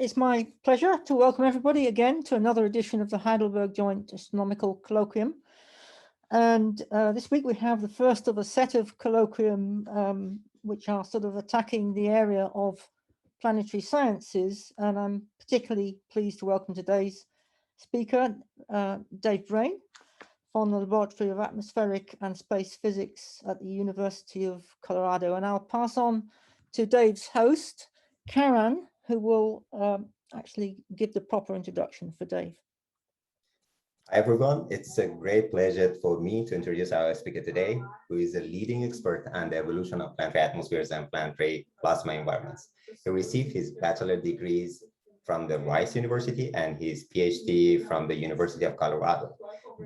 It's my pleasure to welcome everybody again to another edition of the Heidelberg Joint Astronomical Colloquium. And this week we have the first of a set of colloquium which are sort of attacking the area of planetary sciences. And I'm particularly pleased to welcome today's speaker, Dave Brain, from the Laboratory of Atmospheric and Space Physics at the University of Colorado. And I'll pass on to Dave's host, Karen, who will actually give the proper introduction for Dave. Hi, everyone. It's a great pleasure for me to introduce our speaker today, who is a leading expert on the evolution of planetary atmospheres and planetary plasma environments. He received his bachelor degrees from the Rice University and his PhD from the University of Colorado,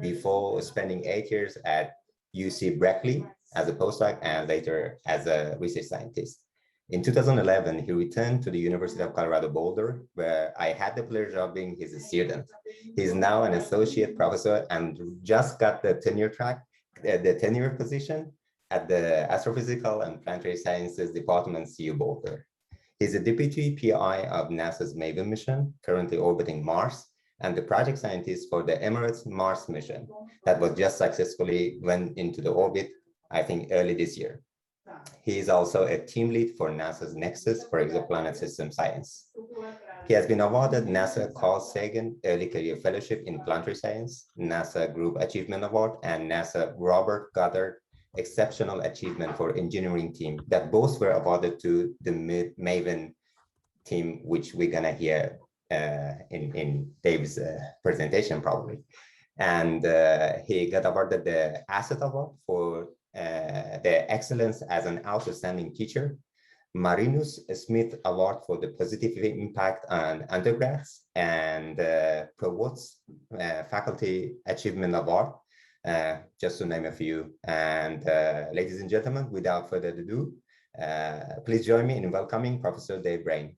before spending 8 years at UC Berkeley as a postdoc and later as a research scientist. In 2011, he returned to the University of Colorado Boulder, where I had the pleasure of being his student. He's now an associate professor and just got the tenure position at the Astrophysical and Planetary Sciences Department, CU Boulder. He's a deputy PI of NASA's MAVEN mission, currently orbiting Mars, and the project scientist for the Emirates Mars mission that was just successfully went into the orbit, I think, early this year. He is also a team lead for NASA's Nexus for Exoplanet System Science. He has been awarded NASA Carl Sagan Early Career Fellowship in Planetary Science, NASA Group Achievement Award, and NASA Robert Goddard Exceptional Achievement for Engineering Team, that both were awarded to the MAVEN team, which we're gonna hear in Dave's presentation probably. And he got awarded the Asset Award for the excellence as an outstanding teacher, Marinus Smith Award for the positive impact on undergrads, and Provost's Faculty Achievement Award, just to name a few. And ladies and gentlemen, without further ado, please join me in welcoming Professor Dave Brain.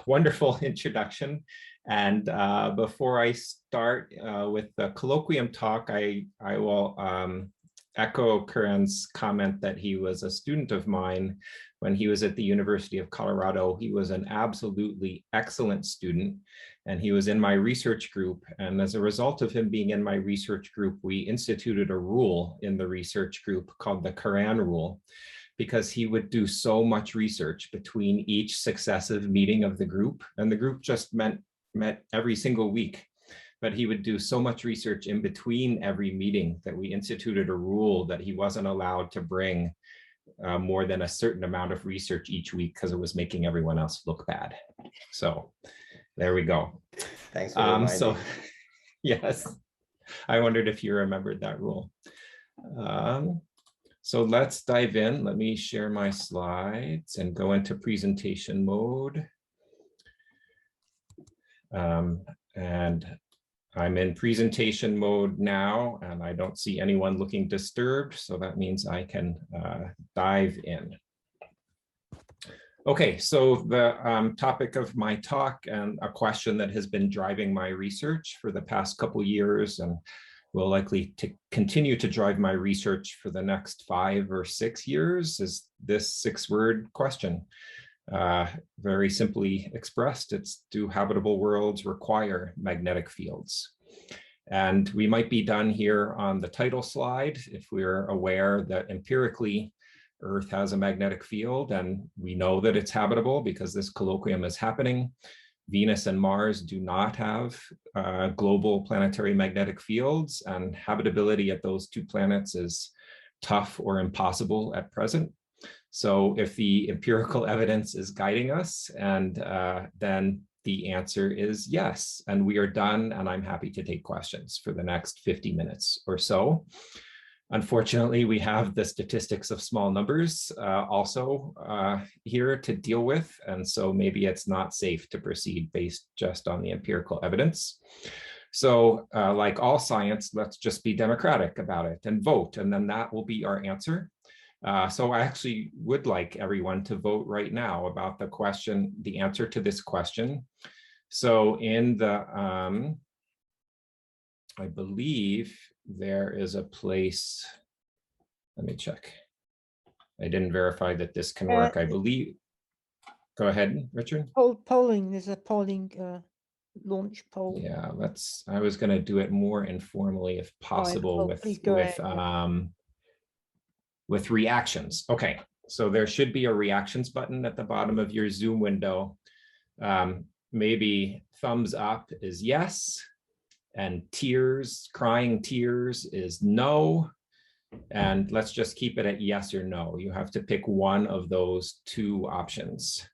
Wonderful introduction. And before I start with the colloquium talk, I will echo Karen's comment that he was a student of mine when he was at the University of Colorado. He was an absolutely excellent student, and he was in my research group. And as a result of him being in my research group, we instituted a rule in the research group called the Karan rule, because he would do so much research between each successive meeting of the group. And the group just met every single week. But he would do so much research in between every meeting that we instituted a rule that he wasn't allowed to bring more than a certain amount of research each week, because it was making everyone else look bad. So there we go. Thanks for reminding. So yes, I wondered if you remembered that rule. So let's dive in. Let me share my slides and go into presentation mode. And I'm in presentation mode now, and I don't see anyone looking disturbed, so that means I can dive in. Okay, so the topic of my talk, and a question that has been driving my research for the past couple years and will likely to continue to drive my research for the next 5 or 6 years, is this 6-word question. Very simply expressed, it's, do habitable worlds require magnetic fields? And we might be done here on the title slide if we're aware that empirically Earth has a magnetic field, and we know that it's habitable because this colloquium is happening. Venus and Mars do not have global planetary magnetic fields, and habitability at those 2 planets is tough or impossible at present. So if the empirical evidence is guiding us, and then the answer is yes, and we are done, and I'm happy to take questions for the next 50 minutes or so. Unfortunately, we have the statistics of small numbers also here to deal with, and so maybe it's not safe to proceed based just on the empirical evidence. So like all science, let's just be democratic about it and vote, and then that will be our answer. So I actually would like everyone to vote right now about the question, the answer to this question. So in the, I believe there is a place, let me check. I didn't verify that this can work. I believe. Go ahead, Richard. Polling, there's a polling launch poll. Yeah, I was going to do it more informally if possible with reactions. Okay, so there should be a reactions button at the bottom of your Zoom window. Maybe thumbs up is yes, and tears, crying tears is no. And let's just keep it at yes or no. You have to pick one of those two options.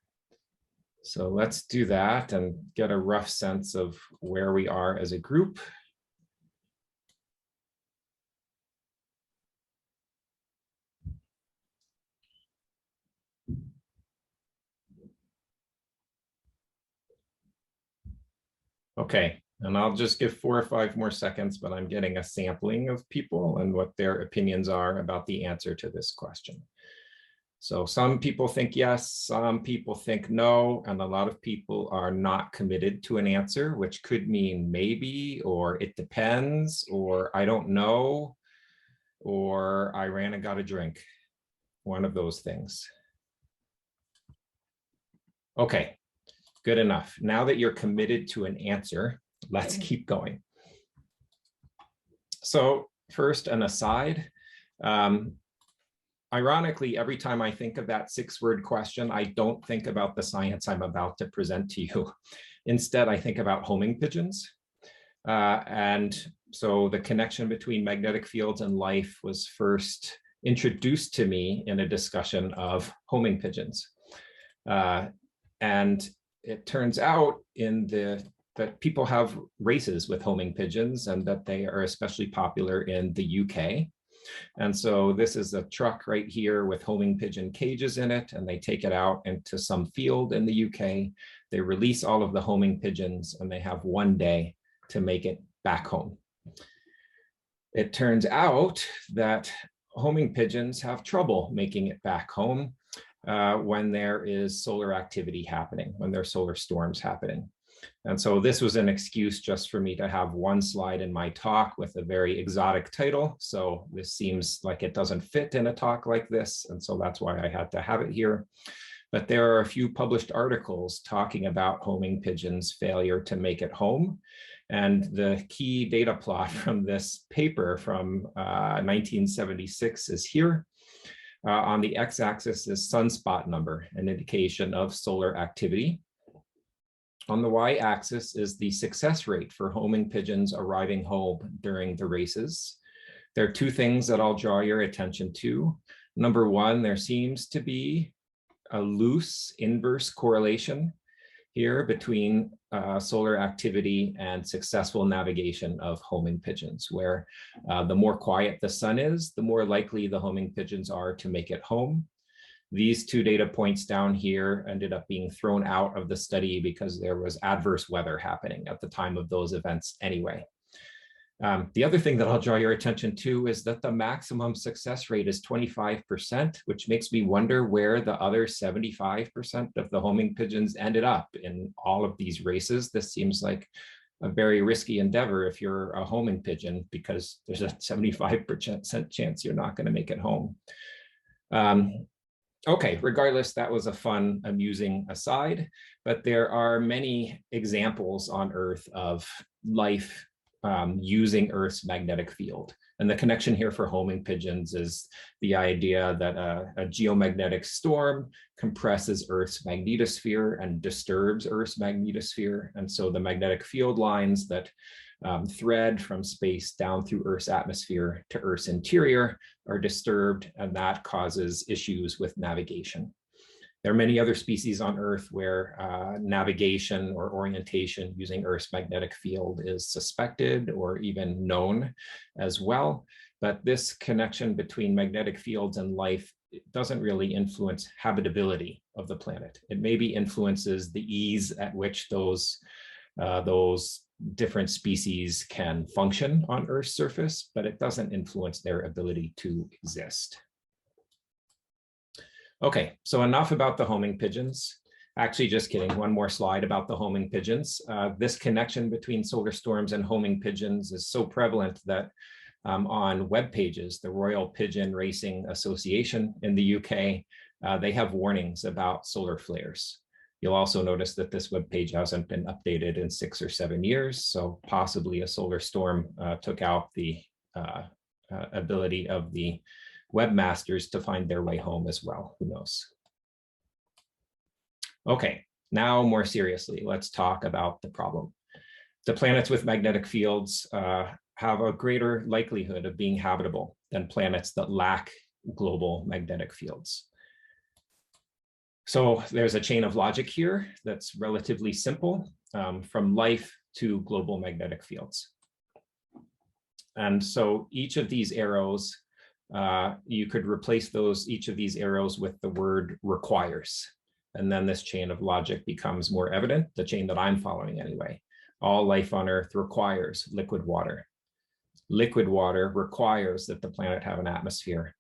So let's do that and get a rough sense of where we are as a group. Okay, and I'll just give 4 or 5 more seconds, but I'm getting a sampling of people and what their opinions are about the answer to this question. So some people think yes, some people think no, and a lot of people are not committed to an answer, which could mean maybe, or it depends, or I don't know, or I ran and got a drink. One of those things. Okay, good enough. Now that you're committed to an answer, let's keep going. So first, an aside. Ironically, every time I think of that 6-word question, I don't think about the science I'm about to present to you. Instead, I think about homing pigeons. And so the connection between magnetic fields and life was first introduced to me in a discussion of homing pigeons. And it turns out that people have races with homing pigeons and that they are especially popular in the UK. And so this is a truck right here with homing pigeon cages in it, and they take it out into some field in the UK. They release all of the homing pigeons, and they have 1 day to make it back home. It turns out that homing pigeons have trouble making it back home when there is solar activity happening, when there are solar storms happening. And so this was an excuse just for me to have 1 slide in my talk with a very exotic title. So this seems like it doesn't fit in a talk like this. And so that's why I had to have it here. But there are a few published articles talking about homing pigeons' failure to make it home. And the key data plot from this paper from 1976 is here. On the x-axis is sunspot number, an indication of solar activity. On the y-axis is the success rate for homing pigeons arriving home during the races. There are 2 things that I'll draw your attention to. Number 1, there seems to be a loose inverse correlation here between solar activity and successful navigation of homing pigeons, where the more quiet the sun is, the more likely the homing pigeons are to make it home. These 2 data points down here ended up being thrown out of the study because there was adverse weather happening at the time of those events anyway. The other thing that I'll draw your attention to is that the maximum success rate is 25%, which makes me wonder where the other 75% of the homing pigeons ended up in all of these races. This seems like a very risky endeavor if you're a homing pigeon, because there's a 75% chance you're not going to make it home. Okay, regardless, that was a fun, amusing aside, but there are many examples on Earth of life using Earth's magnetic field. And the connection here for homing pigeons is the idea that a geomagnetic storm compresses Earth's magnetosphere and disturbs Earth's magnetosphere. And so the magnetic field lines that thread from space down through Earth's atmosphere to Earth's interior are disturbed, and that causes issues with navigation. There are many other species on Earth where navigation or orientation using Earth's magnetic field is suspected or even known as well. But this connection between magnetic fields and life doesn't really influence habitability of the planet. It maybe influences the ease at which those different species can function on Earth's surface, but it doesn't influence their ability to exist. Okay, so enough about the homing pigeons. Actually, just kidding, 1 more slide about the homing pigeons. This connection between solar storms and homing pigeons is so prevalent that on web pages, the Royal Pigeon Racing Association in the UK, they have warnings about solar flares. You'll also notice that this web page hasn't been updated in 6 or 7 years, so possibly a solar storm took out the ability of the webmasters to find their way home as well. Who knows? Okay, now more seriously, let's talk about the problem. The planets with magnetic fields have a greater likelihood of being habitable than planets that lack global magnetic fields. So there's a chain of logic here that's relatively simple, from life to global magnetic fields. And so each of these arrows, you could replace each of these arrows with the word requires. And then this chain of logic becomes more evident, the chain that I'm following anyway. All life on Earth requires liquid water. Liquid water requires that the planet have an atmosphere.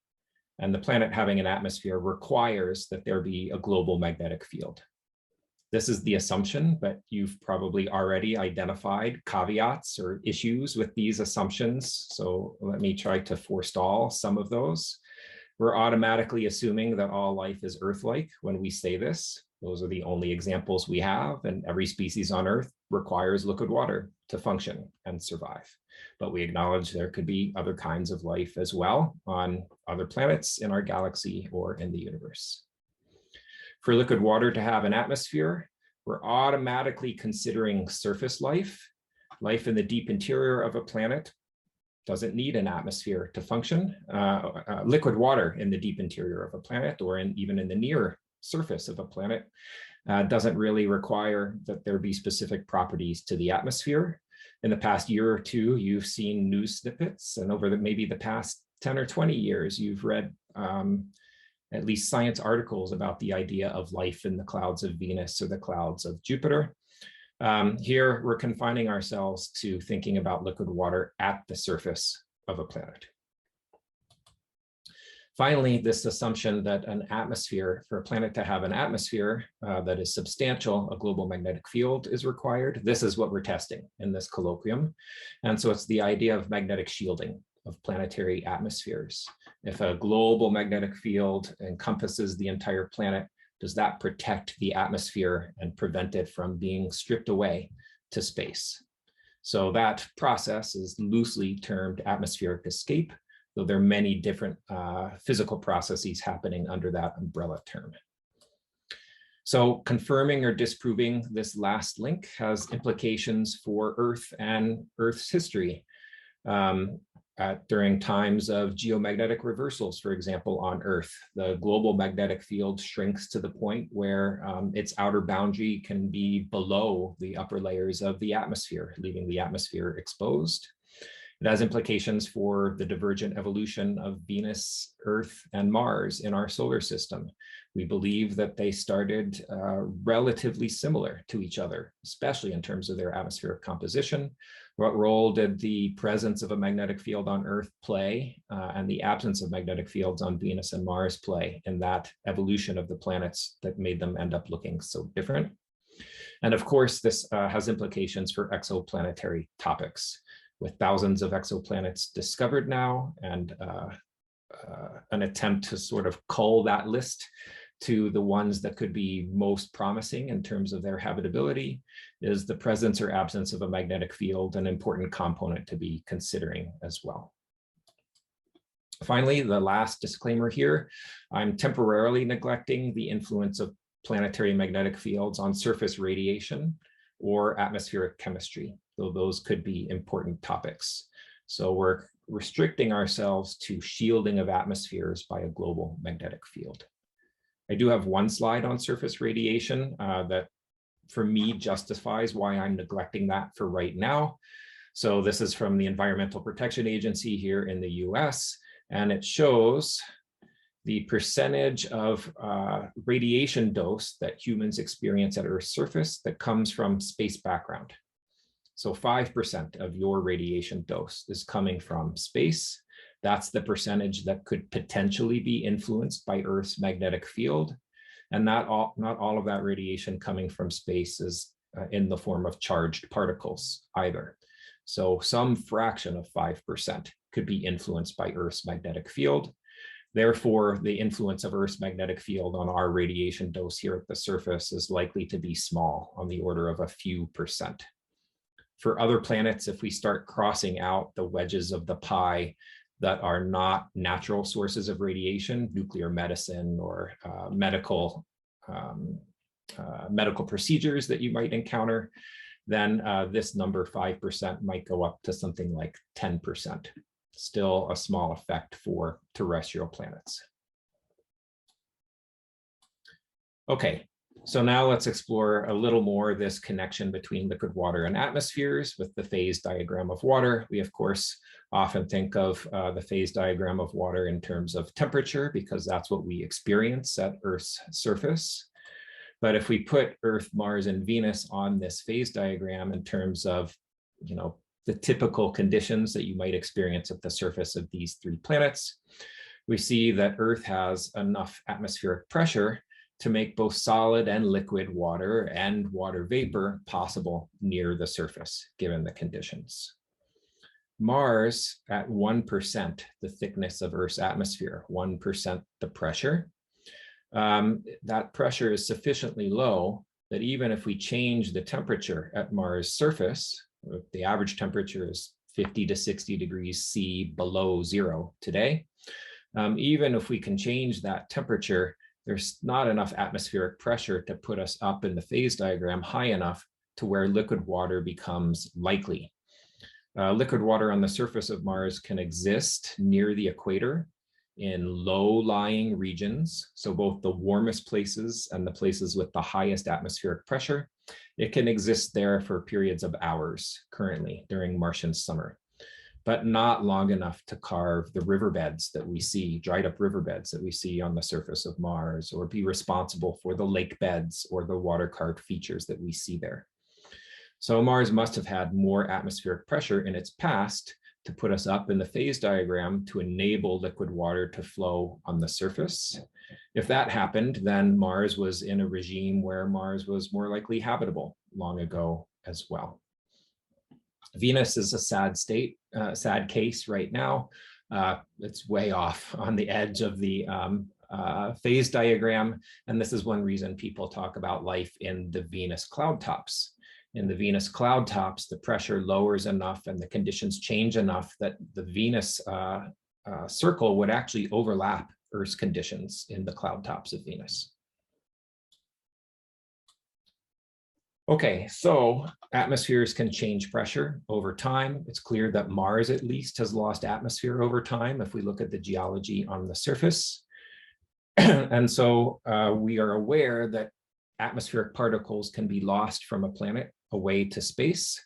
And the planet having an atmosphere requires that there be a global magnetic field. This is the assumption, but you've probably already identified caveats or issues with these assumptions. So let me try to forestall some of those. We're automatically assuming that all life is Earth-like when we say this. Those are the only examples we have, and every species on Earth requires liquid water to function and survive. But we acknowledge there could be other kinds of life as well on other planets in our galaxy or in the universe. For liquid water to have an atmosphere, we're automatically considering surface life. Life in the deep interior of a planet doesn't need an atmosphere to function. Liquid water in the deep interior of a planet, or even in the near surface of a planet, doesn't really require that there be specific properties to the atmosphere. In the past year or two, you've seen news snippets, and over maybe the past 10 or 20 years, you've read at least science articles about the idea of life in the clouds of Venus or the clouds of Jupiter. Here, we're confining ourselves to thinking about liquid water at the surface of a planet. Finally, this assumption that an atmosphere, for a planet to have an atmosphere that is substantial, a global magnetic field is required. This is what we're testing in this colloquium. And so it's the idea of magnetic shielding of planetary atmospheres. If a global magnetic field encompasses the entire planet, does that protect the atmosphere and prevent it from being stripped away to space? So that process is loosely termed atmospheric escape, though there are many different physical processes happening under that umbrella term. So confirming or disproving this last link has implications for Earth and Earth's history. During times of geomagnetic reversals, for example, on Earth, the global magnetic field shrinks to the point where its outer boundary can be below the upper layers of the atmosphere, leaving the atmosphere exposed. It has implications for the divergent evolution of Venus, Earth, and Mars in our solar system. We believe that they started relatively similar to each other, especially in terms of their atmospheric composition. What role did the presence of a magnetic field on Earth play and the absence of magnetic fields on Venus and Mars play in that evolution of the planets that made them end up looking so different? And of course, this has implications for exoplanetary topics, with thousands of exoplanets discovered now, and an attempt to sort of cull that list to the ones that could be most promising in terms of their habitability. Is the presence or absence of a magnetic field an important component to be considering as well? Finally, the last disclaimer here, I'm temporarily neglecting the influence of planetary magnetic fields on surface radiation or atmospheric chemistry, though those could be important topics. So we're restricting ourselves to shielding of atmospheres by a global magnetic field. I do have one slide on surface radiation that for me justifies why I'm neglecting that for right now. So this is from the Environmental Protection Agency here in the US, and it shows the percentage of radiation dose that humans experience at Earth's surface that comes from space background. So 5% of your radiation dose is coming from space. That's the percentage that could potentially be influenced by Earth's magnetic field. And not all of that radiation coming from space is in the form of charged particles either. So some fraction of 5% could be influenced by Earth's magnetic field. Therefore, the influence of Earth's magnetic field on our radiation dose here at the surface is likely to be small, on the order of a few percent. For other planets, if we start crossing out the wedges of the pie that are not natural sources of radiation, nuclear medicine or medical procedures that you might encounter, then this number 5% might go up to something like 10%. Still a small effect for terrestrial planets. Okay, so now let's explore a little more this connection between liquid water and atmospheres with the phase diagram of water. We, of course, often think of the phase diagram of water in terms of temperature, because that's what we experience at Earth's surface. But if we put Earth, Mars, and Venus on this phase diagram in terms of, the typical conditions that you might experience at the surface of these three planets, we see that Earth has enough atmospheric pressure to make both solid and liquid water and water vapor possible near the surface, given the conditions. Mars, at 1%, the thickness of Earth's atmosphere, 1% the pressure, that pressure is sufficiently low that even if we change the temperature at Mars' surface, the average temperature is 50 to 60 degrees C below zero today, even if we can change that temperature, there's not enough atmospheric pressure to put us up in the phase diagram high enough to where liquid water becomes likely. Liquid water on the surface of Mars can exist near the equator in low-lying regions, so both the warmest places and the places with the highest atmospheric pressure. It can exist there for periods of hours currently during Martian summer, but not long enough to carve the riverbeds that we see, dried up riverbeds that we see on the surface of Mars, or be responsible for the lake beds or the water-carved features that we see there. So Mars must have had more atmospheric pressure in its past to put us up in the phase diagram to enable liquid water to flow on the surface. If that happened, then Mars was in a regime where Mars was more likely habitable long ago as well. Venus is a sad case right now. It's way off on the edge of the phase diagram. And this is one reason people talk about life in the Venus cloud tops. In the Venus cloud tops, the pressure lowers enough and the conditions change enough that the Venus circle would actually overlap Earth's conditions in the cloud tops of Venus. Okay, so atmospheres can change pressure over time. It's clear that Mars at least has lost atmosphere over time if we look at the geology on the surface. And so we are aware that atmospheric particles can be lost from a planet away to space,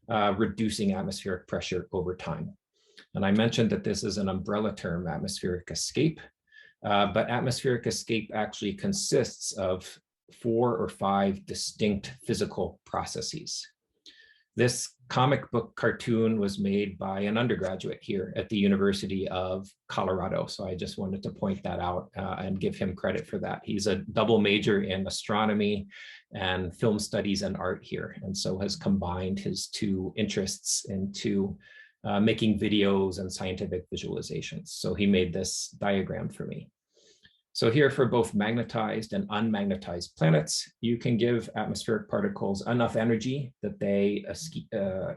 reducing atmospheric pressure over time. And I mentioned that this is an umbrella term, atmospheric escape, but atmospheric escape actually consists of 4 or 5 distinct physical processes. This comic book cartoon was made by an undergraduate here at the University of Colorado. So I just wanted to point that out and give him credit for that. He's a double major in astronomy and film studies and art here, and so has combined his 2 interests into making videos and scientific visualizations. So he made this diagram for me. So here, for both magnetized and unmagnetized planets, you can give atmospheric particles enough energy that they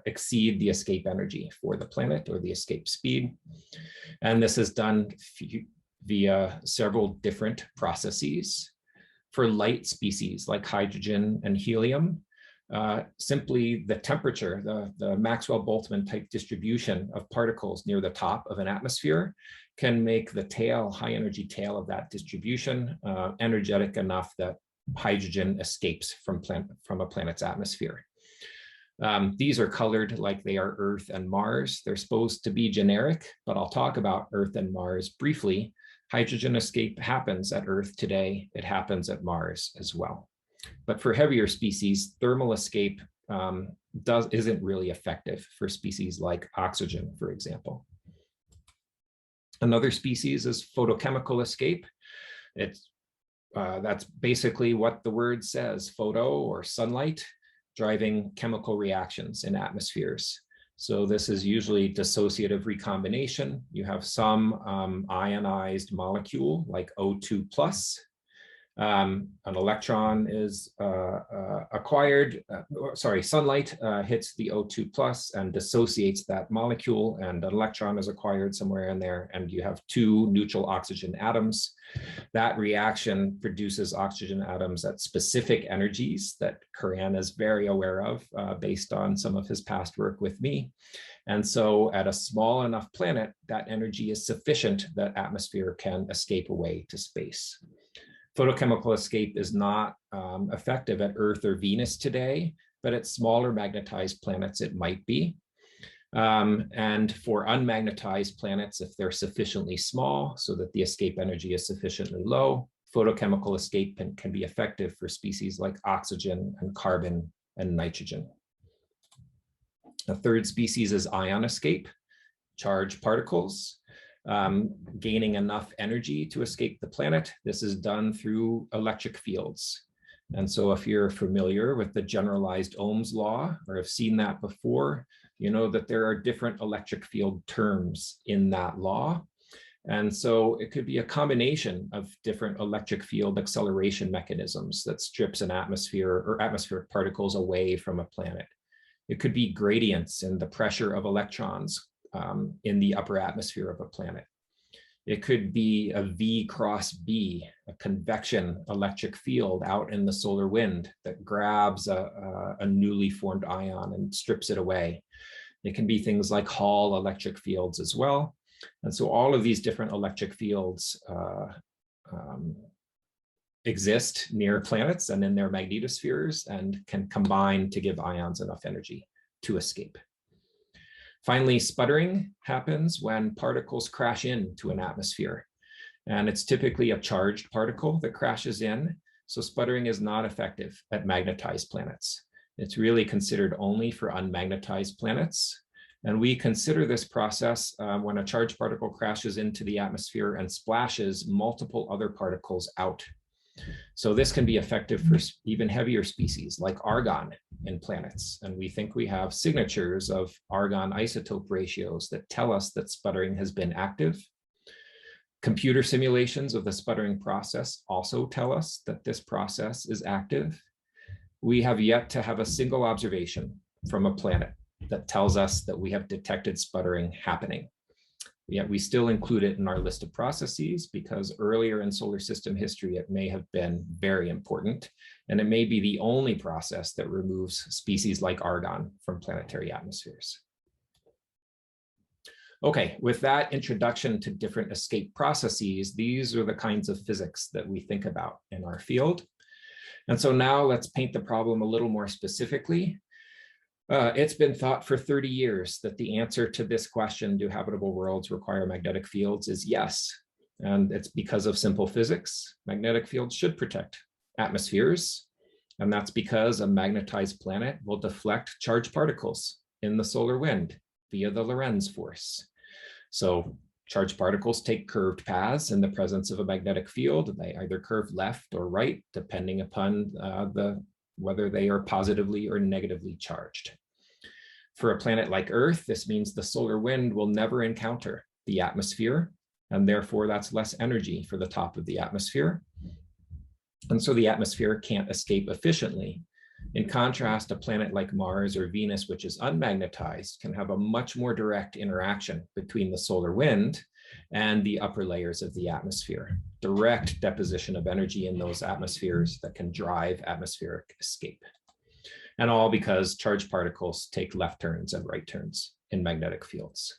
exceed the escape energy for the planet, or the escape speed. And this is done via several different processes. For light species like hydrogen and helium, simply the temperature, the Maxwell-Boltzmann type distribution of particles near the top of an atmosphere can make the tail, high energy tail of that distribution energetic enough that hydrogen escapes from a planet's atmosphere. These are colored like they are Earth and Mars. They're supposed to be generic, but I'll talk about Earth and Mars briefly. Hydrogen escape happens at Earth today. It happens at Mars as well. But for heavier species, thermal escape isn't really effective for species like oxygen, for example. Another species is photochemical escape. That's basically what the word says, photo or sunlight, driving chemical reactions in atmospheres. So this is usually dissociative recombination. You have some ionized molecule like O2 plus. An electron is acquired, sunlight hits the O2 plus and dissociates that molecule, and an electron is acquired somewhere in there, and you have two neutral oxygen atoms. That reaction produces oxygen atoms at specific energies that Karan is very aware of based on some of his past work with me. And so at a small enough planet, that energy is sufficient that atmosphere can escape away to space. Photochemical escape is not effective at Earth or Venus today, but at smaller magnetized planets, it might be. And for unmagnetized planets, if they're sufficiently small so that the escape energy is sufficiently low, photochemical escape can be effective for species like oxygen and carbon and nitrogen. A third species is ion escape, charged particles. Gaining enough energy to escape the planet. This is done through electric fields. And so if you're familiar with the generalized Ohm's law, or have seen that before, you know that there are different electric field terms in that law. And so it could be a combination of different electric field acceleration mechanisms that strips an atmosphere or atmospheric particles away from a planet. It could be gradients in the pressure of electrons in the upper atmosphere of a planet. It could be a V cross B, a convection electric field out in the solar wind that grabs a newly formed ion and strips it away. It can be things like Hall electric fields as well. And so all of these different electric fields exist near planets and in their magnetospheres and can combine to give ions enough energy to escape. Finally, sputtering happens when particles crash into an atmosphere. And it's typically a charged particle that crashes in. So sputtering is not effective at magnetized planets. It's really considered only for unmagnetized planets. And we consider this process when a charged particle crashes into the atmosphere and splashes multiple other particles out. So this can be effective for even heavier species like argon in planets. And we think we have signatures of argon isotope ratios that tell us that sputtering has been active. Computer simulations of the sputtering process also tell us that this process is active. We have yet to have a single observation from a planet that tells us that we have detected sputtering happening. Yet we still include it in our list of processes because earlier in solar system history, it may have been very important, and it may be the only process that removes species like argon from planetary atmospheres. Okay, with that introduction to different escape processes, these are the kinds of physics that we think about in our field. And so now let's paint the problem a little more specifically. It's been thought for 30 years that the answer to this question, do habitable worlds require magnetic fields, is yes. And it's because of simple physics. Magnetic fields should protect atmospheres. And that's because a magnetized planet will deflect charged particles in the solar wind via the Lorentz force. So charged particles take curved paths in the presence of a magnetic field. They either curve left or right, depending upon whether they are positively or negatively charged. For a planet like Earth, this means the solar wind will never encounter the atmosphere, and therefore that's less energy for the top of the atmosphere. And so the atmosphere can't escape efficiently. In contrast, a planet like Mars or Venus, which is unmagnetized, can have a much more direct interaction between the solar wind and the upper layers of the atmosphere. Direct deposition of energy in those atmospheres that can drive atmospheric escape. And all because charged particles take left turns and right turns in magnetic fields.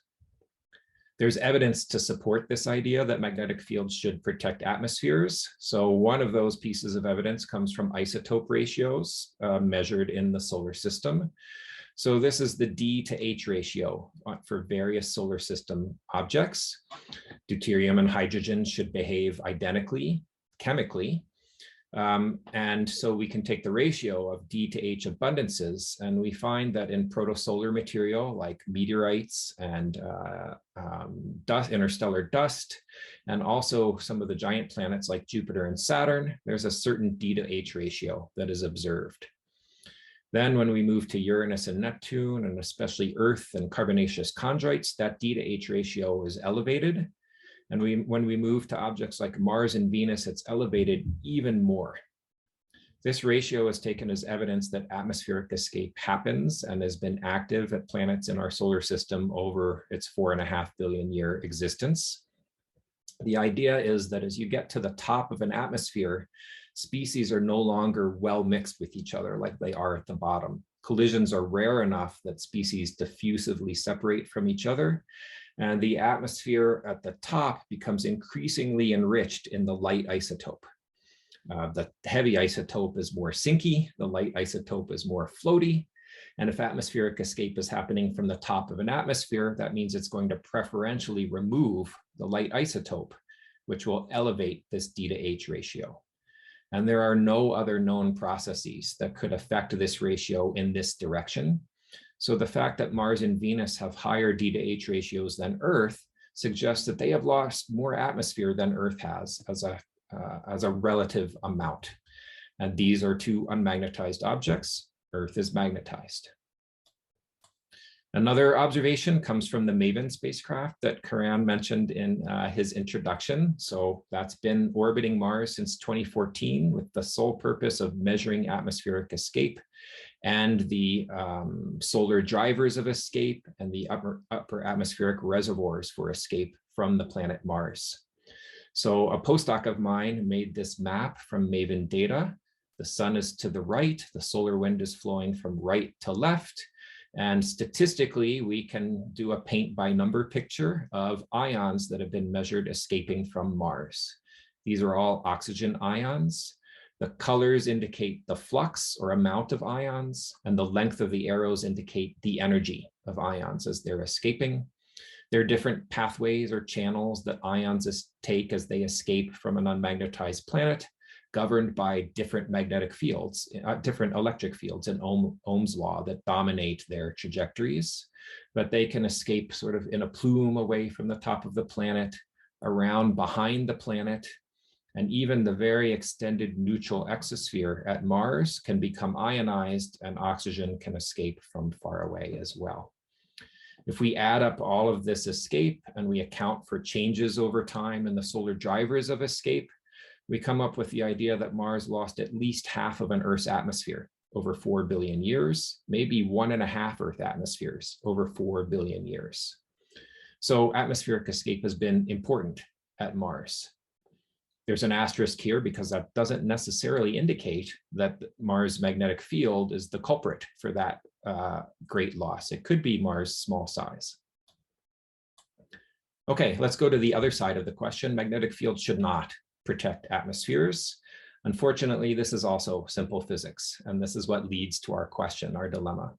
There's evidence to support this idea that magnetic fields should protect atmospheres. So one of those pieces of evidence comes from isotope ratios measured in the solar system. So this is the D to H ratio for various solar system objects. Deuterium and hydrogen should behave identically chemically. And so we can take the ratio of D to H abundances, and we find that in protosolar material like meteorites and interstellar dust, and also some of the giant planets like Jupiter and Saturn, there's a certain D to H ratio that is observed. Then when we move to Uranus and Neptune, and especially Earth and carbonaceous chondrites, that D to H ratio is elevated. And when we move to objects like Mars and Venus, it's elevated even more. This ratio is taken as evidence that atmospheric escape happens and has been active at planets in our solar system over its 4.5 billion year existence. The idea is that as you get to the top of an atmosphere, species are no longer well mixed with each other like they are at the bottom. Collisions are rare enough that species diffusively separate from each other, and the atmosphere at the top becomes increasingly enriched in the light isotope. The heavy isotope is more sinky, the light isotope is more floaty, and if atmospheric escape is happening from the top of an atmosphere, that means it's going to preferentially remove the light isotope, which will elevate this D to H ratio. And there are no other known processes that could affect this ratio in this direction. So the fact that Mars and Venus have higher D to H ratios than Earth suggests that they have lost more atmosphere than Earth has as a relative amount. And these are two unmagnetized objects. Earth is magnetized. Another observation comes from the MAVEN spacecraft that Karan mentioned in his introduction. So that's been orbiting Mars since 2014 with the sole purpose of measuring atmospheric escape and the solar drivers of escape and the upper atmospheric reservoirs for escape from the planet Mars. So a postdoc of mine made this map from MAVEN data. The sun is to the right, the solar wind is flowing from right to left. And statistically, we can do a paint by number picture of ions that have been measured escaping from Mars. These are all oxygen ions. The colors indicate the flux or amount of ions, and the length of the arrows indicate the energy of ions as they're escaping. There are different pathways or channels that ions take as they escape from an unmagnetized planet, governed by different magnetic fields, different electric fields in Ohm's law that dominate their trajectories. But they can escape sort of in a plume away from the top of the planet, around behind the planet, and even the very extended neutral exosphere at Mars can become ionized, and oxygen can escape from far away as well. If we add up all of this escape and we account for changes over time in the solar drivers of escape, we come up with the idea that Mars lost at least half of an Earth's atmosphere over 4 billion years, maybe 1.5 Earth atmospheres over 4 billion years. So atmospheric escape has been important at Mars. There's an asterisk here because that doesn't necessarily indicate that Mars' magnetic field is the culprit for that great loss. It could be Mars' small size. Okay, let's go to the other side of the question. Magnetic fields should not protect atmospheres. Unfortunately, this is also simple physics, and this is what leads to our question, our dilemma.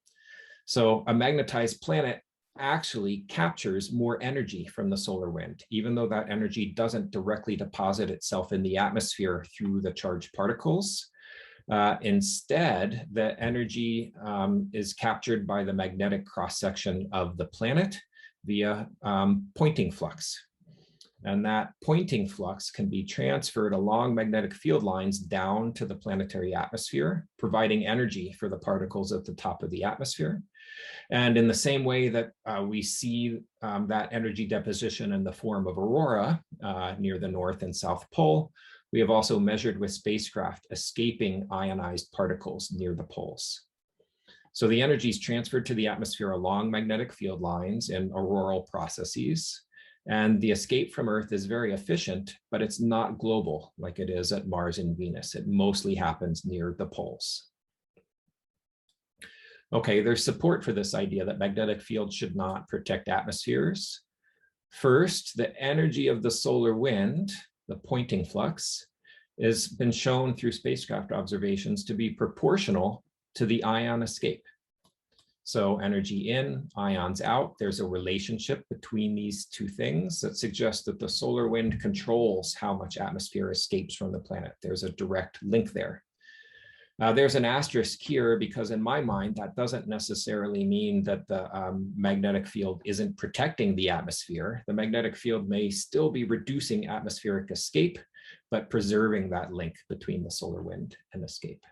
So a magnetized planet actually captures more energy from the solar wind, even though that energy doesn't directly deposit itself in the atmosphere through the charged particles. Instead, the energy is captured by the magnetic cross-section of the planet via pointing flux. And that pointing flux can be transferred along magnetic field lines down to the planetary atmosphere, providing energy for the particles at the top of the atmosphere. And in the same way that we see that energy deposition in the form of aurora near the North and South Pole, we have also measured with spacecraft escaping ionized particles near the poles. So the energy is transferred to the atmosphere along magnetic field lines in auroral processes. And the escape from Earth is very efficient, but it's not global like it is at Mars and Venus. It mostly happens near the poles. Okay, there's support for this idea that magnetic fields should not protect atmospheres. First, the energy of the solar wind, the pointing flux, has been shown through spacecraft observations to be proportional to the ion escape. So energy in, ions out, there's a relationship between these two things that suggests that the solar wind controls how much atmosphere escapes from the planet. There's a direct link there. There's an asterisk here because in my mind, that doesn't necessarily mean that the magnetic field isn't protecting the atmosphere. The magnetic field may still be reducing atmospheric escape, but preserving that link between the solar wind and escape.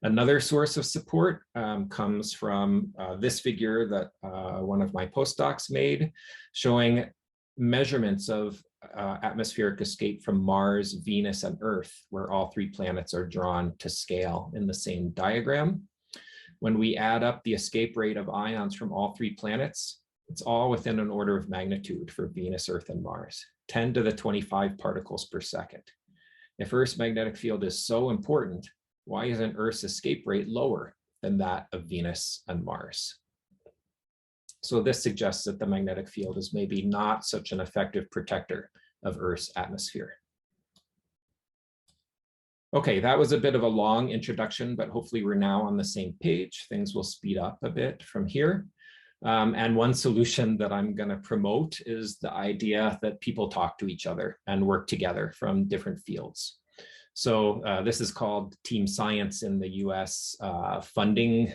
Another source of support comes from this figure that one of my postdocs made, showing measurements of atmospheric escape from Mars, Venus, and Earth, where all three planets are drawn to scale in the same diagram. When we add up the escape rate of ions from all three planets, it's all within an order of magnitude for Venus, Earth, and Mars, 10 to the 25 particles per second. If Earth's magnetic field is so important, why isn't Earth's escape rate lower than that of Venus and Mars? So this suggests that the magnetic field is maybe not such an effective protector of Earth's atmosphere. Okay, that was a bit of a long introduction, but hopefully we're now on the same page. Things will speed up a bit from here. And one solution that I'm going to promote is the idea that people talk to each other and work together from different fields. So this is called team science in the US funding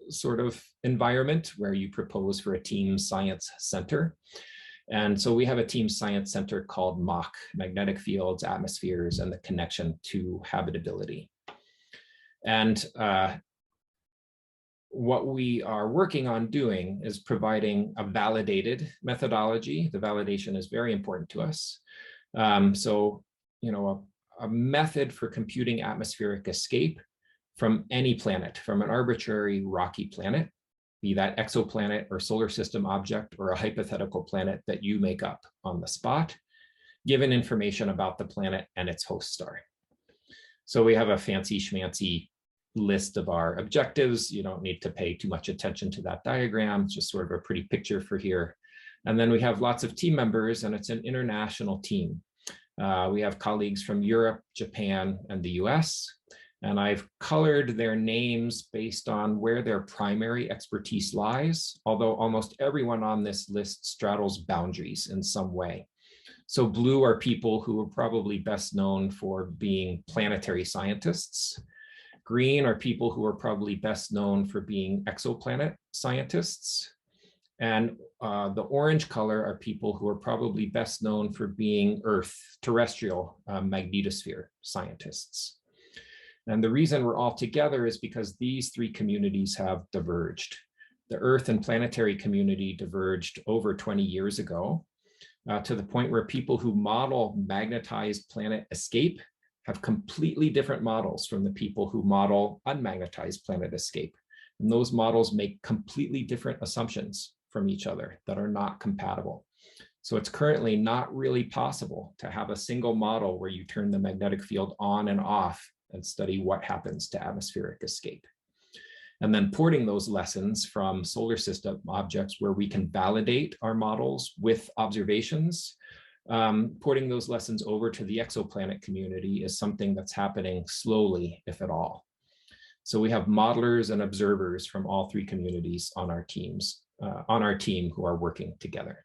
sort of environment, where you propose for a team science center. And so we have a team science center called MACH, Magnetic Fields, Atmospheres, and the Connection to Habitability. And what we are working on doing is providing a validated methodology. The validation is very important to us. So, you know, a method for computing atmospheric escape from any planet, from an arbitrary rocky planet, be that exoplanet or solar system object or a hypothetical planet that you make up on the spot, given information about the planet and its host star. So we have a fancy schmancy list of our objectives. You don't need to pay too much attention to that diagram. It's just sort of a pretty picture for here. And then we have lots of team members, and it's an international team. We have colleagues from Europe, Japan, and the US. And I've colored their names based on where their primary expertise lies, although almost everyone on this list straddles boundaries in some way. So blue are people who are probably best known for being planetary scientists. Green are people who are probably best known for being exoplanet scientists. And the orange color are people who are probably best known for being Earth, terrestrial magnetosphere scientists. And the reason we're all together is because these three communities have diverged. The Earth and planetary community diverged over 20 years ago to the point where people who model magnetized planet escape have completely different models from the people who model unmagnetized planet escape. And those models make completely different assumptions from each other that are not compatible. So it's currently not really possible to have a single model where you turn the magnetic field on and off and study what happens to atmospheric escape. And then porting those lessons from solar system objects where we can validate our models with observations, porting those lessons over to the exoplanet community is something that's happening slowly, if at all. So we have modelers and observers from all three communities on our teams, on our team who are working together.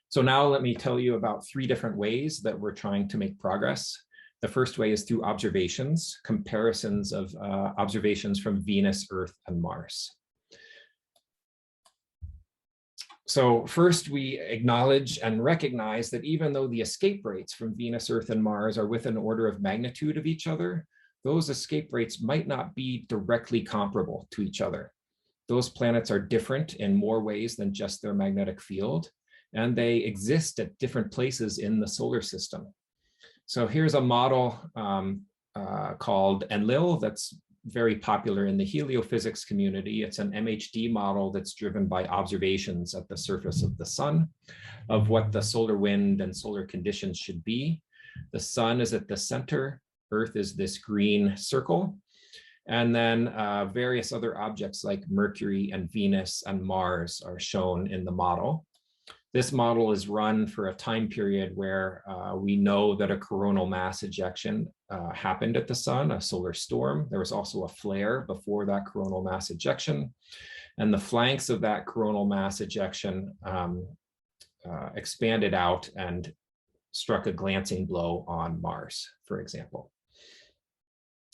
So now let me tell you about three different ways that we're trying to make progress. The first way is through observations, comparisons of observations from Venus, Earth, and Mars. So first, we acknowledge and recognize that even though the escape rates from Venus, Earth, and Mars are within an order of magnitude of each other, those escape rates might not be directly comparable to each other. Those planets are different in more ways than just their magnetic field, and they exist at different places in the solar system. So here's a model called Enlil that's very popular in the heliophysics community. It's an MHD model that's driven by observations at the surface of the sun of what the solar wind and solar conditions should be. The sun is at the center, Earth is this green circle, and then various other objects like Mercury and Venus and Mars are shown in the model. This model is run for a time period where we know that a coronal mass ejection happened at the sun, a solar storm. There was also a flare before that coronal mass ejection. And the flanks of that coronal mass ejection expanded out and struck a glancing blow on Mars, for example.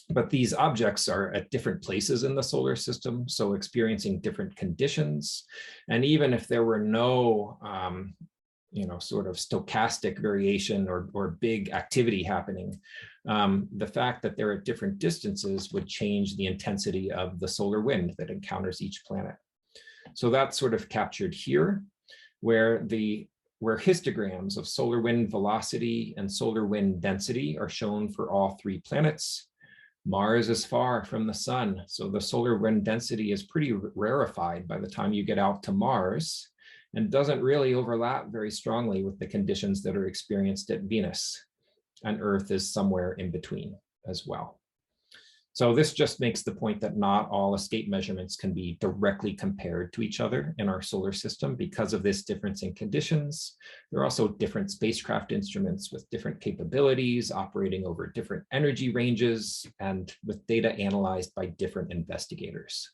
But these objects are at different places in the solar system, so experiencing different conditions. And even if there were no sort of stochastic variation or big activity happening. The fact that they're at different distances would change the intensity of the solar wind that encounters each planet. So that's sort of captured here, where histograms of solar wind velocity and solar wind density are shown for all 3 planets. Mars is far from the sun, so the solar wind density is pretty rarefied by the time you get out to Mars, and doesn't really overlap very strongly with the conditions that are experienced at Venus, and Earth is somewhere in between as well. So this just makes the point that not all escape measurements can be directly compared to each other in our solar system because of this difference in conditions. There are also different spacecraft instruments with different capabilities, operating over different energy ranges, and with data analyzed by different investigators.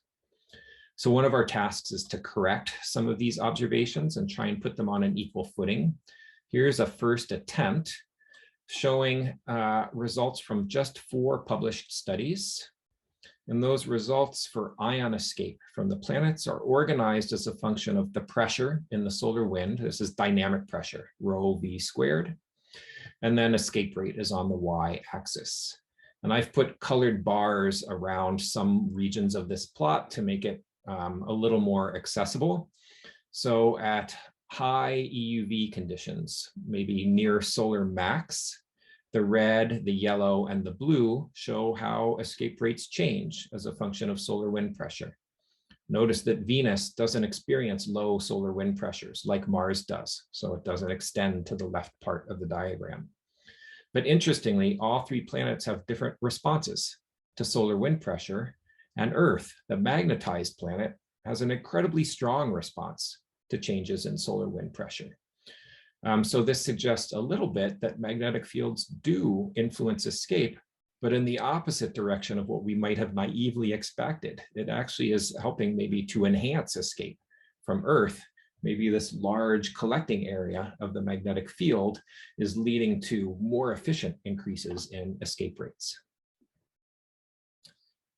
So one of our tasks is to correct some of these observations and try and put them on an equal footing. Here's a first attempt showing results from just 4 published studies. And those results for ion escape from the planets are organized as a function of the pressure in the solar wind. This is dynamic pressure, rho v squared. And then escape rate is on the y-axis. And I've put colored bars around some regions of this plot to make it a little more accessible. So at high EUV conditions, maybe near solar max, the red, the yellow, and the blue show how escape rates change as a function of solar wind pressure. Notice that Venus doesn't experience low solar wind pressures like Mars does, so it doesn't extend to the left part of the diagram. But interestingly, all 3 planets have different responses to solar wind pressure, and Earth, the magnetized planet, has an incredibly strong response to changes in solar wind pressure. So this suggests a little bit that magnetic fields do influence escape, but in the opposite direction of what we might have naively expected. It actually is helping maybe to enhance escape from Earth. Maybe this large collecting area of the magnetic field is leading to more efficient increases in escape rates.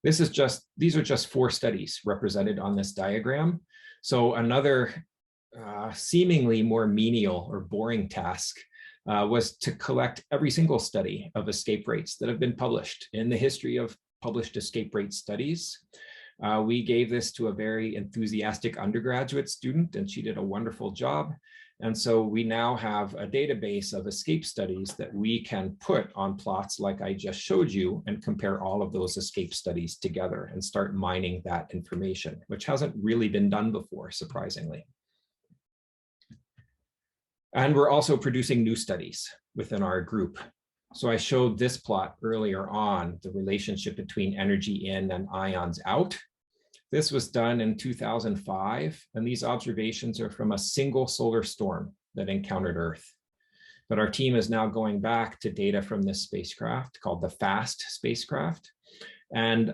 These are just 4 studies represented on this diagram. So another seemingly more menial or boring task was to collect every single study of escape rates that have been published in the history of published escape rate studies. We gave this to a very enthusiastic undergraduate student, and she did a wonderful job. And so we now have a database of escape studies that we can put on plots like I just showed you and compare all of those escape studies together and start mining that information, which hasn't really been done before, surprisingly. And we're also producing new studies within our group. So I showed this plot earlier on, the relationship between energy in and ions out. This was done in 2005, and these observations are from a single solar storm that encountered Earth. But our team is now going back to data from this spacecraft called the FAST spacecraft and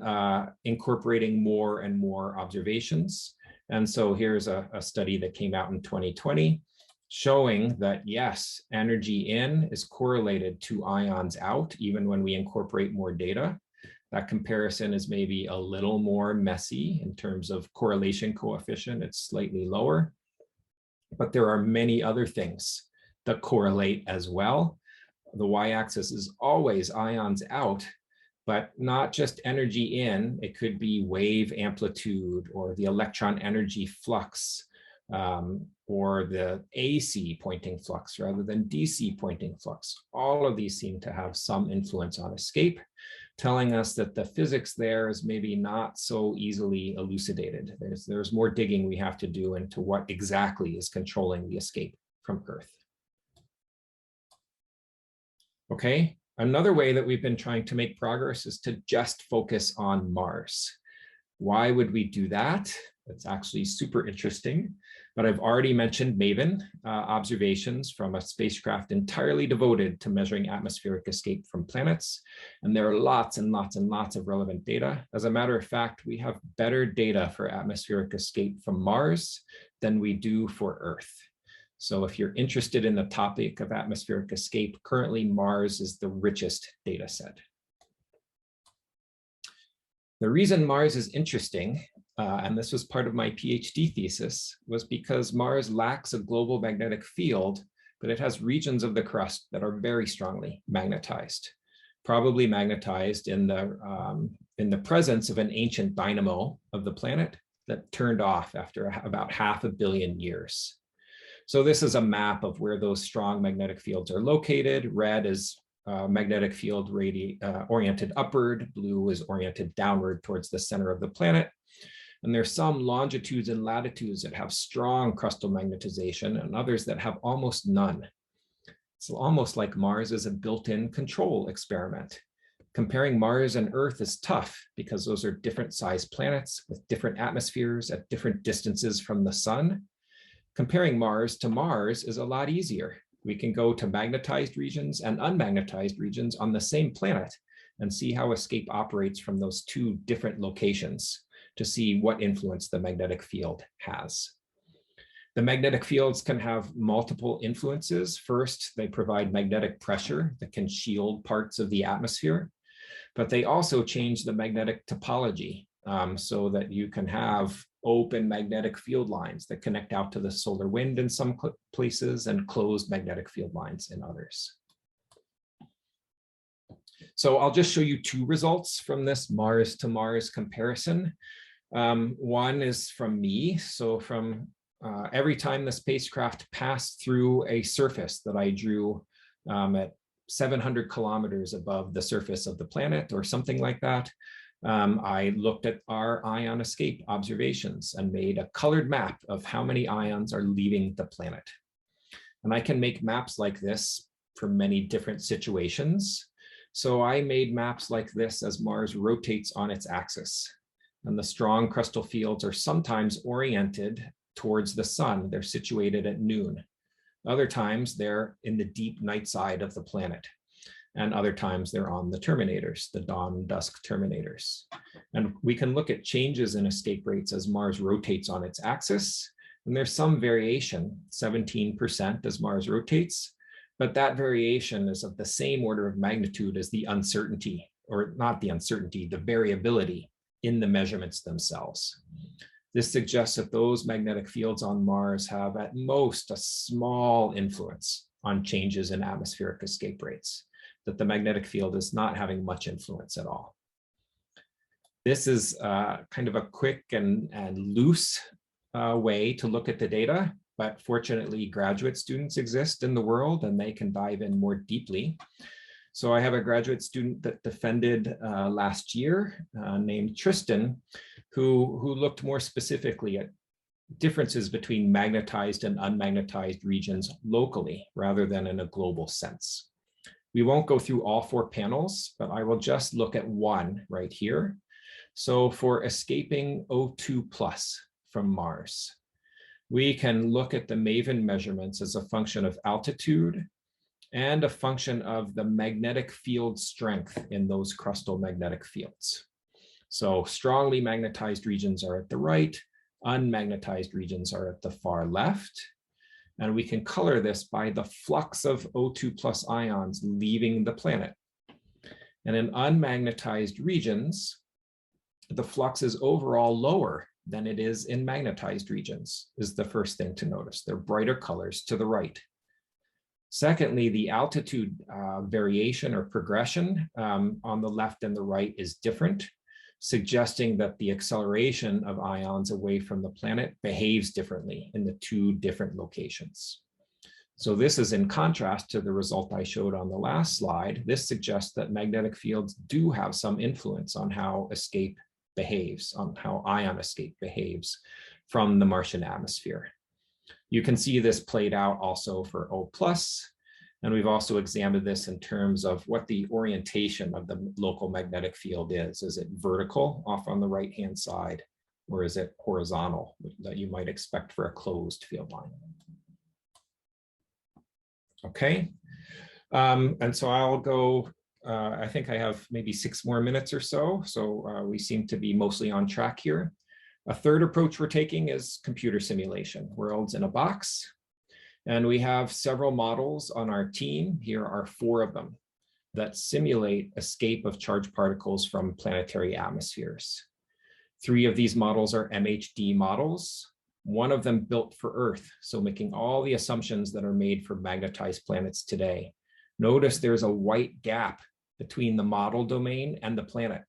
incorporating more and more observations. And so here's a study that came out in 2020 showing that, yes, energy in is correlated to ions out, even when we incorporate more data. That comparison is maybe a little more messy in terms of correlation coefficient. It's slightly lower, but there are many other things that correlate as well. The y-axis is always ions out, but not just energy in. It could be wave amplitude or the electron energy flux, or the AC pointing flux rather than DC pointing flux. All of these seem to have some influence on escape, telling us that the physics there is maybe not so easily elucidated. There's more digging we have to do into what exactly is controlling the escape from Earth. Okay, another way that we've been trying to make progress is to just focus on Mars. Why would we do that? It's actually super interesting, but I've already mentioned MAVEN, observations from a spacecraft entirely devoted to measuring atmospheric escape from planets. And there are lots and lots and lots of relevant data. As a matter of fact, we have better data for atmospheric escape from Mars than we do for Earth. So if you're interested in the topic of atmospheric escape, currently Mars is the richest data set. The reason Mars is interesting and this was part of my PhD thesis, was because Mars lacks a global magnetic field, but it has regions of the crust that are very strongly magnetized, probably magnetized in the presence of an ancient dynamo of the planet that turned off after about 500 million years. So this is a map of where those strong magnetic fields are located. Red is magnetic field oriented upward, blue is oriented downward towards the center of the planet. And there's some longitudes and latitudes that have strong crustal magnetization and others that have almost none. It's almost like Mars is a built-in control experiment. Comparing Mars and Earth is tough because those are different sized planets with different atmospheres at different distances from the sun. Comparing Mars to Mars is a lot easier. We can go to magnetized regions and unmagnetized regions on the same planet and see how ESCAPE operates from those two different locations to see what influence the magnetic field has. The magnetic fields can have multiple influences. First, they provide magnetic pressure that can shield parts of the atmosphere, but they also change the magnetic topology so that you can have open magnetic field lines that connect out to the solar wind in some places and closed magnetic field lines in others. So I'll just show you two results from this Mars to Mars comparison. One is from me. So from every time the spacecraft passed through a surface that I drew at 700 kilometers above the surface of the planet or something like that, I looked at our ion escape observations and made a colored map of how many ions are leaving the planet. And I can make maps like this for many different situations. So I made maps like this as Mars rotates on its axis. And the strong crustal fields are sometimes oriented towards the sun. They're situated at noon. Other times they're in the deep night side of the planet. And other times they're on the terminators, the dawn-dusk terminators. And we can look at changes in escape rates as Mars rotates on its axis. And there's some variation, 17% as Mars rotates, but that variation is of the same order of magnitude as the uncertainty, or not the uncertainty, the variability in the measurements themselves. This suggests that those magnetic fields on Mars have at most a small influence on changes in atmospheric escape rates, that the magnetic field is not having much influence at all. This is kind of a quick and loose way to look at the data, but fortunately graduate students exist in the world and they can dive in more deeply. So I have a graduate student that defended last year named Tristan, who looked more specifically at differences between magnetized and unmagnetized regions locally rather than in a global sense. We won't go through all 4 panels, but I will just look at one right here. So for escaping O2 plus from Mars, we can look at the MAVEN measurements as a function of altitude and a function of the magnetic field strength in those crustal magnetic fields. So strongly magnetized regions are at the right, unmagnetized regions are at the far left. And we can color this by the flux of O2 plus ions leaving the planet. And in unmagnetized regions, the flux is overall lower than it is in magnetized regions, is the first thing to notice. They're brighter colors to the right. Secondly, the altitude variation or progression on the left and the right is different, suggesting that the acceleration of ions away from the planet behaves differently in the 2 different locations. So this is in contrast to the result I showed on the last slide. This suggests that magnetic fields do have some influence on how escape behaves, on how ion escape behaves from the Martian atmosphere. You can see this played out also for O+. And we've also examined this in terms of what the orientation of the local magnetic field is. Is it vertical off on the right-hand side, or is it horizontal that you might expect for a closed field line? Okay, and so I'll go, I think I have maybe 6 more minutes or so. So we seem to be mostly on track here. A third approach we're taking is computer simulation, worlds in a box. And we have several models on our team. Here are 4 of them that simulate escape of charged particles from planetary atmospheres. 3 of these models are MHD models, one of them built for Earth, so making all the assumptions that are made for magnetized planets today. Notice there's a white gap between the model domain and the planet.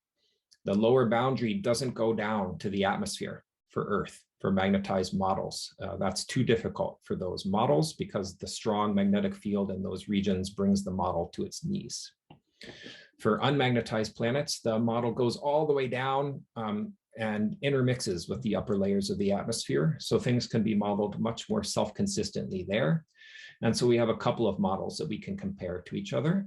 The lower boundary doesn't go down to the atmosphere for Earth, for magnetized models. That's too difficult for those models because the strong magnetic field in those regions brings the model to its knees. For unmagnetized planets, the model goes all the way down and intermixes with the upper layers of the atmosphere. So things can be modeled much more self-consistently there. And so we have a couple of models that we can compare to each other.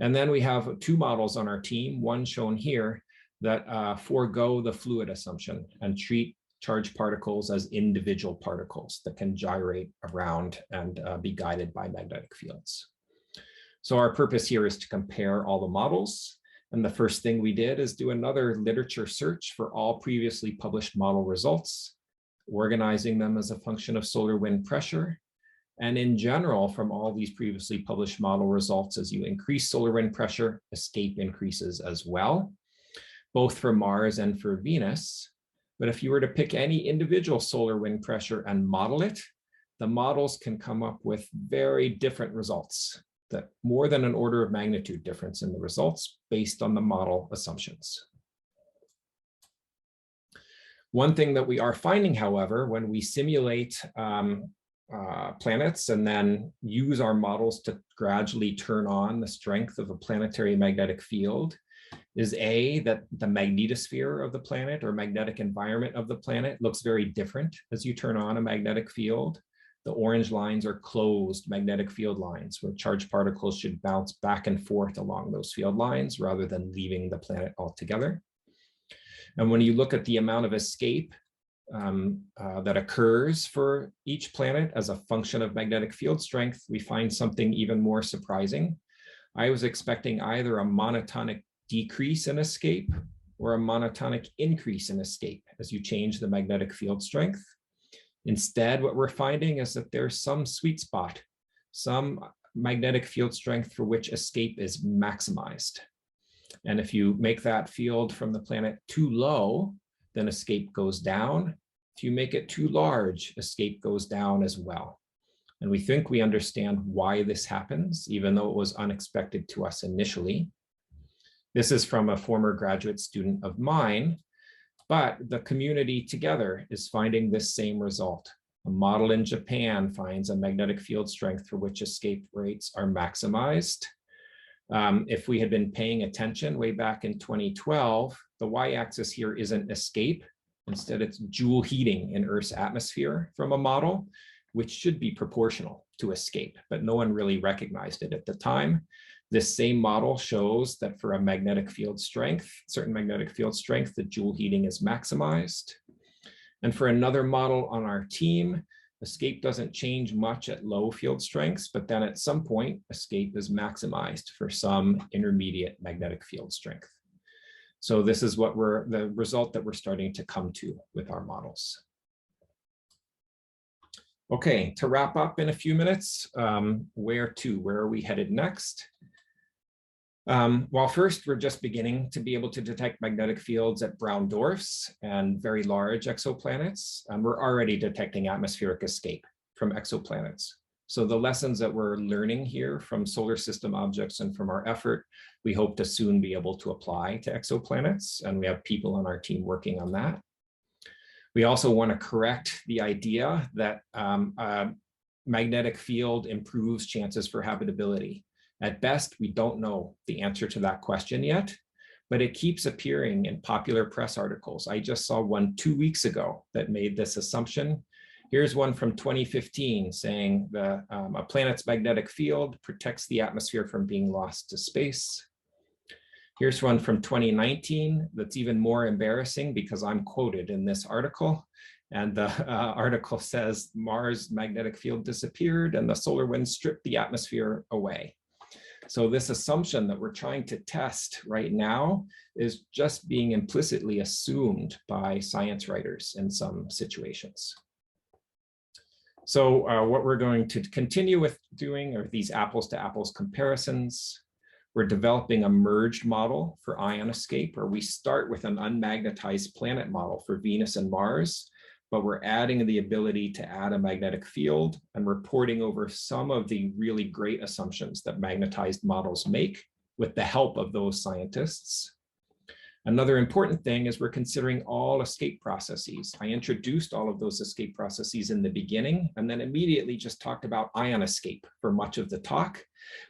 And then we have 2 models on our team, one shown here, that forego the fluid assumption and treat charged particles as individual particles that can gyrate around and be guided by magnetic fields. So our purpose here is to compare all the models. And the first thing we did is do another literature search for all previously published model results, organizing them as a function of solar wind pressure. And in general, from all these previously published model results, as you increase solar wind pressure, escape increases as well, both for Mars and for Venus. But if you were to pick any individual solar wind pressure and model it, the models can come up with very different results, that more than an order of magnitude difference in the results based on the model assumptions. One thing that we are finding, however, when we simulate planets and then use our models to gradually turn on the strength of a planetary magnetic field, is that the magnetosphere of the planet or magnetic environment of the planet looks very different as you turn on a magnetic field. The orange lines are closed magnetic field lines where charged particles should bounce back and forth along those field lines rather than leaving the planet altogether. And when you look at the amount of escape that occurs for each planet as a function of magnetic field strength, we find something even more surprising. I was expecting either a monotonic decrease in escape or a monotonic increase in escape as you change the magnetic field strength. Instead, what we're finding is that there's some sweet spot, some magnetic field strength for which escape is maximized. And if you make that field from the planet too low, then escape goes down. If you make it too large, escape goes down as well. And we think we understand why this happens, even though it was unexpected to us initially. This is from a former graduate student of mine, but the community together is finding this same result. A model in Japan finds a magnetic field strength for which escape rates are maximized. If we had been paying attention way back in 2012, the y-axis here isn't escape. Instead, it's Joule heating in Earth's atmosphere from a model, which should be proportional to escape, but no one really recognized it at the time. This same model shows that for a magnetic field strength, certain magnetic field strength, the Joule heating is maximized. And for another model on our team, escape doesn't change much at low field strengths, but then at some point, escape is maximized for some intermediate magnetic field strength. So this is what the result that we're starting to come to with our models. Okay, to wrap up in a few minutes, where are we headed next? Well, first, we're just beginning to be able to detect magnetic fields at brown dwarfs and very large exoplanets. And we're already detecting atmospheric escape from exoplanets. So the lessons that we're learning here from solar system objects and from our effort, we hope to soon be able to apply to exoplanets. And we have people on our team working on that. We also want to correct the idea that magnetic field improves chances for habitability. At best, we don't know the answer to that question yet, but it keeps appearing in popular press articles. I just saw one 2 weeks ago that made this assumption. Here's one from 2015 saying a planet's magnetic field protects the atmosphere from being lost to space. Here's one from 2019 that's even more embarrassing because I'm quoted in this article. And the article says Mars' magnetic field disappeared and the solar wind stripped the atmosphere away. So this assumption that we're trying to test right now is just being implicitly assumed by science writers in some situations. So what we're going to continue with doing are these apples to apples comparisons. we're developing a merged model for ion escape, or we start with an unmagnetized planet model for Venus and Mars, but we're adding the ability to add a magnetic field and reporting over some of the really great assumptions that magnetized models make with the help of those scientists. Another important thing is we're considering all escape processes. I introduced all of those escape processes in the beginning and then immediately just talked about ion escape for much of the talk.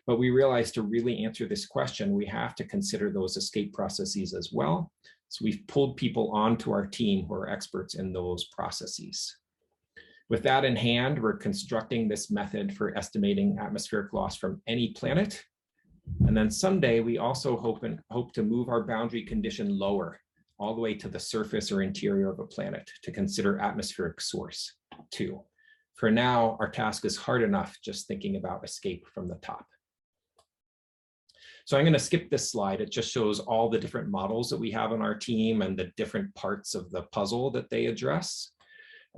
But we realized to really answer this question, we have to consider those escape processes as well. So we've pulled people onto our team who are experts in those processes. With that in hand, we're constructing this method for estimating atmospheric loss from any planet. And then someday we also hope to move our boundary condition lower, all the way to the surface or interior of a planet to consider atmospheric source too. For now, our task is hard enough just thinking about escape from the top. So I'm going to skip this slide. It just shows all the different models that we have on our team and the different parts of the puzzle that they address.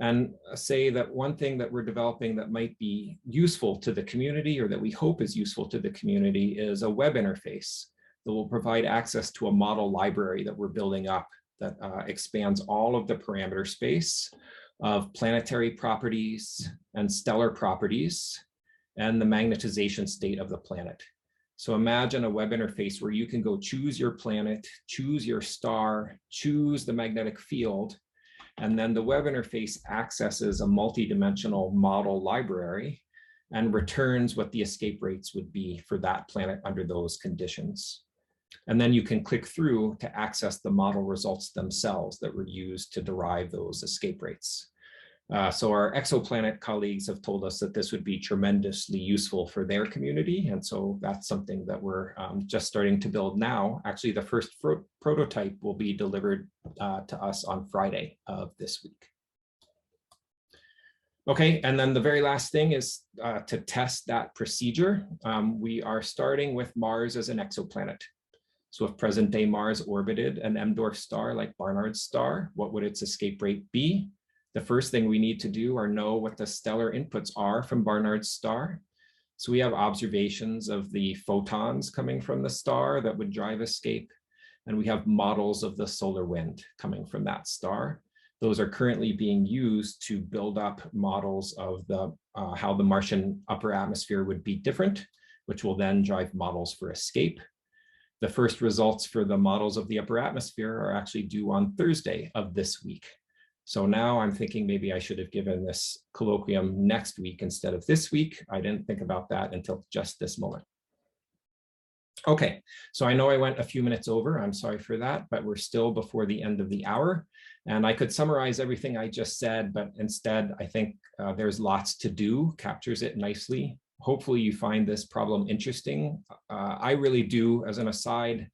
And say that one thing that we're developing that might be useful to the community, or that we hope is useful to the community, is a web interface that will provide access to a model library that we're building up that expands all of the parameter space of planetary properties and stellar properties and the magnetization state of the planet. So imagine a web interface where you can go choose your planet, choose your star, choose the magnetic field, and then the web interface accesses a multidimensional model library and returns what the escape rates would be for that planet under those conditions. And then you can click through to access the model results themselves that were used to derive those escape rates. So our Exoplanet colleagues have told us that this would be tremendously useful for their community. And so that's something that we're just starting to build now. Actually, the first prototype will be delivered to us on Friday of this week. Okay, and then the very last thing is to test that procedure. We are starting with Mars as an exoplanet. So if present day Mars orbited an M-dwarf star like Barnard's star, what would its escape rate be? The first thing we need to do are know what the stellar inputs are from Barnard's star. So we have observations of the photons coming from the star that would drive escape. And we have models of the solar wind coming from that star. Those are currently being used to build up models of the how the Martian upper atmosphere would be different, which will then drive models for escape. The first results for the models of the upper atmosphere are actually due on Thursday of this week. So now I'm thinking maybe I should have given this colloquium next week instead of this week. I didn't think about that until just this moment. Okay, so I know I went a few minutes over. I'm sorry for that, but we're still before the end of the hour. And I could summarize everything I just said, but instead I think there's lots to do, captures it nicely. Hopefully you find this problem interesting. I really do. As an aside,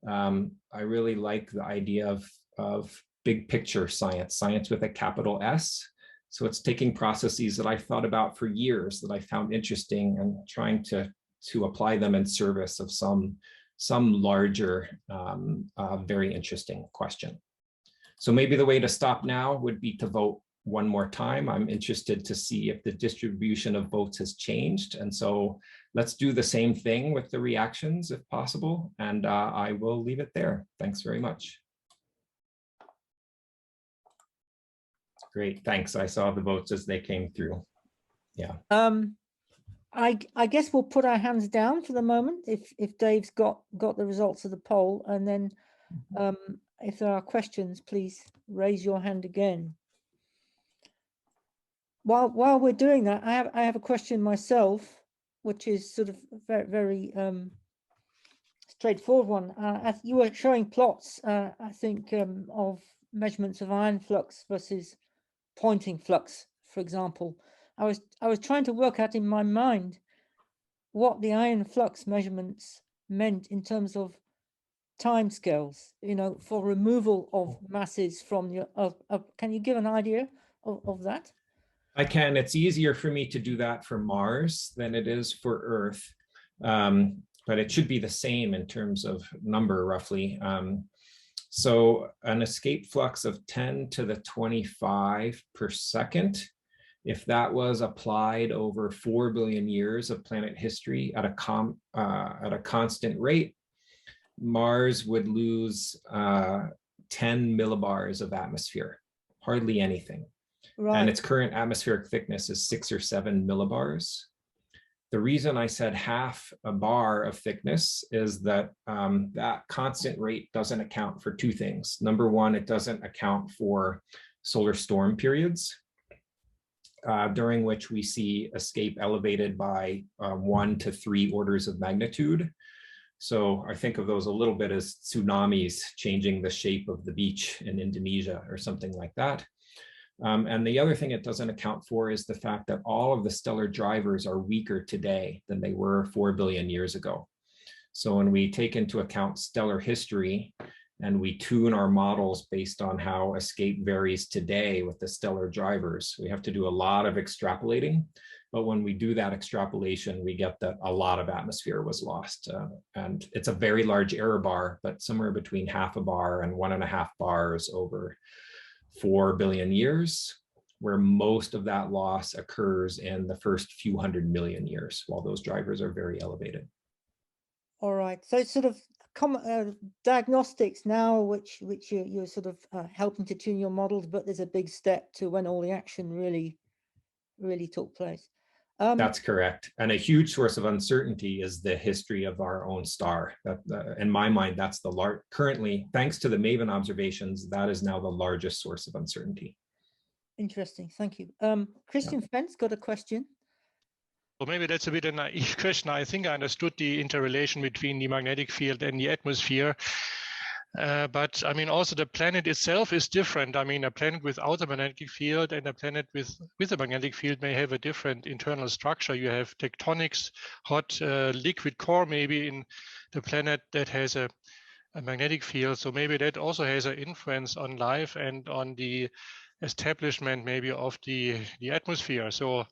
I really like the idea of big picture science, science with a capital S. So it's taking processes that I've thought about for years that I found interesting and trying to apply them in service of some larger, very interesting question. So maybe the way to stop now would be to vote one more time. I'm interested to see if the distribution of votes has changed. And so let's do the same thing with the reactions if possible. And I will leave it there. Thanks very much. Great, thanks. I saw the votes as they came through. Yeah. I guess we'll put our hands down for the moment if Dave's got the results of the poll, and then if there are questions, please raise your hand again. While we're doing that, I have a question myself, which is sort of very straightforward one. You were showing plots, I think, of measurements of ion flux versus Poynting flux, for example. I was trying to work out in my mind what the ion flux measurements meant in terms of timescales, for removal of masses from your. Can you give an idea of that? I can. It's easier for me to do that for Mars than it is for Earth, but it should be the same in terms of number, roughly. So an escape flux of 10 to the 25 per second If that was applied over 4 billion years of planet history at a constant rate, Mars would lose 10 millibars of atmosphere, hardly anything. Right. And its current atmospheric thickness is 6 or 7 millibars. The reason I said half a bar of thickness is that that constant rate doesn't account for two things. Number one, it doesn't account for solar storm periods, during which we see escape elevated by 1 to 3 orders of magnitude. So I think of those a little bit as tsunamis changing the shape of the beach in Indonesia or something like that. And the other thing it doesn't account for is the fact that all of the stellar drivers are weaker today than they were 4 billion years ago. So when we take into account stellar history and we tune our models based on how escape varies today with the stellar drivers, we have to do a lot of extrapolating. But when we do that extrapolation, we get that a lot of atmosphere was lost. And it's a very large error bar, but somewhere between half a bar and 1.5 bars over 4 billion years, where most of that loss occurs in the first few 100 million years, while those drivers are very elevated. All right. So it's sort of diagnostics now, which you're sort of helping to tune your models, but there's a big step to when all the action really took place. That's correct. And a huge source of uncertainty is the history of our own star. In my mind, that's the currently, thanks to the MAVEN observations, that is now the largest source of uncertainty. Interesting. Thank you. Christian Fentz got a question. Well, maybe that's a bit of a naive question. I think I understood the interrelation between the magnetic field and the atmosphere. But I mean, also the planet itself is different. I mean, a planet without a magnetic field and a planet with a magnetic field may have a different internal structure. You have tectonics, hot liquid core maybe in the planet that has a magnetic field. So maybe that also has an influence on life and on the establishment maybe of the atmosphere. So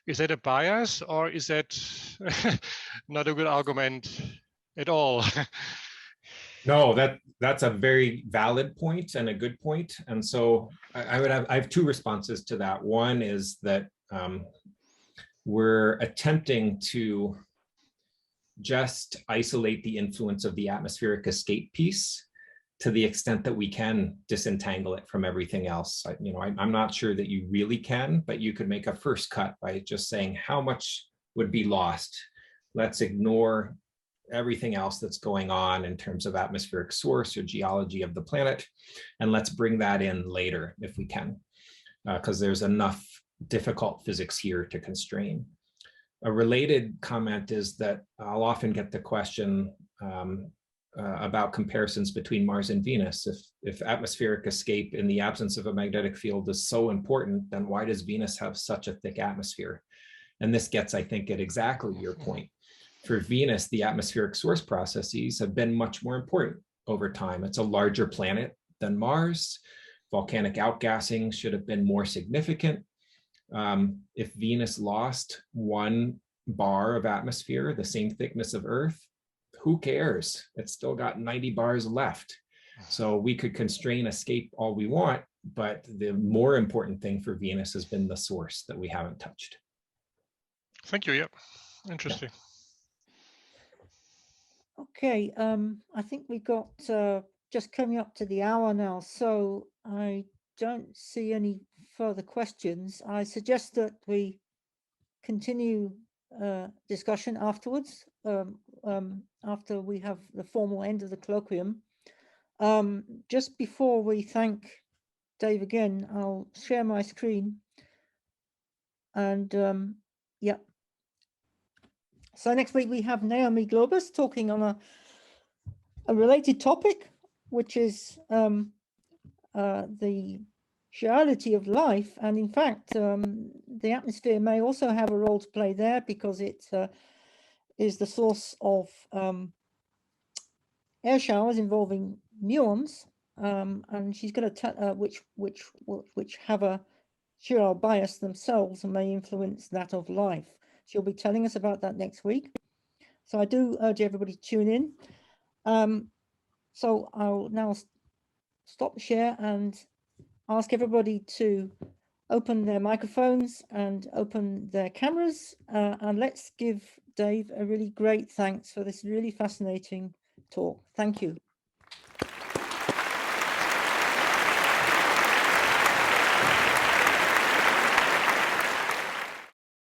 is that a bias or is that not a good argument at all? No, that's a very valid point and a good point. And so I have two responses to that. One is that we're attempting to just isolate the influence of the atmospheric escape piece to the extent that we can disentangle it from everything else. I'm not sure that you really can, but you could make a first cut by just saying how much would be lost. Let's ignore everything else that's going on in terms of atmospheric source or geology of the planet, and let's bring that in later if we can, because there's enough difficult physics here to constrain. A related comment is that I'll often get the question about comparisons between Mars and Venus. If atmospheric escape in the absence of a magnetic field is so important, then why does Venus have such a thick atmosphere? And this gets, I think, at exactly your point. For Venus, the atmospheric source processes have been much more important over time. It's a larger planet than Mars. Volcanic outgassing should have been more significant. If Venus lost 1 bar of atmosphere, the same thickness of Earth, who cares? It's still got 90 bars left. So we could constrain escape all we want, but the more important thing for Venus has been the source that we haven't touched. Thank you. Yeah, interesting. Yeah. Okay, I think we got just coming up to the hour now, so I don't see any further questions. I suggest that we continue discussion afterwards, after we have the formal end of the colloquium. Just before we thank Dave again, I'll share my screen. And yeah. So next week we have Naomi Globus talking on a related topic, which is the duality of life. And in fact, the atmosphere may also have a role to play there because it is the source of air showers involving muons. And she's going to tell which have a chiral bias themselves and may influence that of life. She'll be telling us about that next week. So I do urge everybody to tune in. So I'll now stop the share and ask everybody to open their microphones and open their cameras. And let's give Dave a really great thanks for this really fascinating talk. Thank you.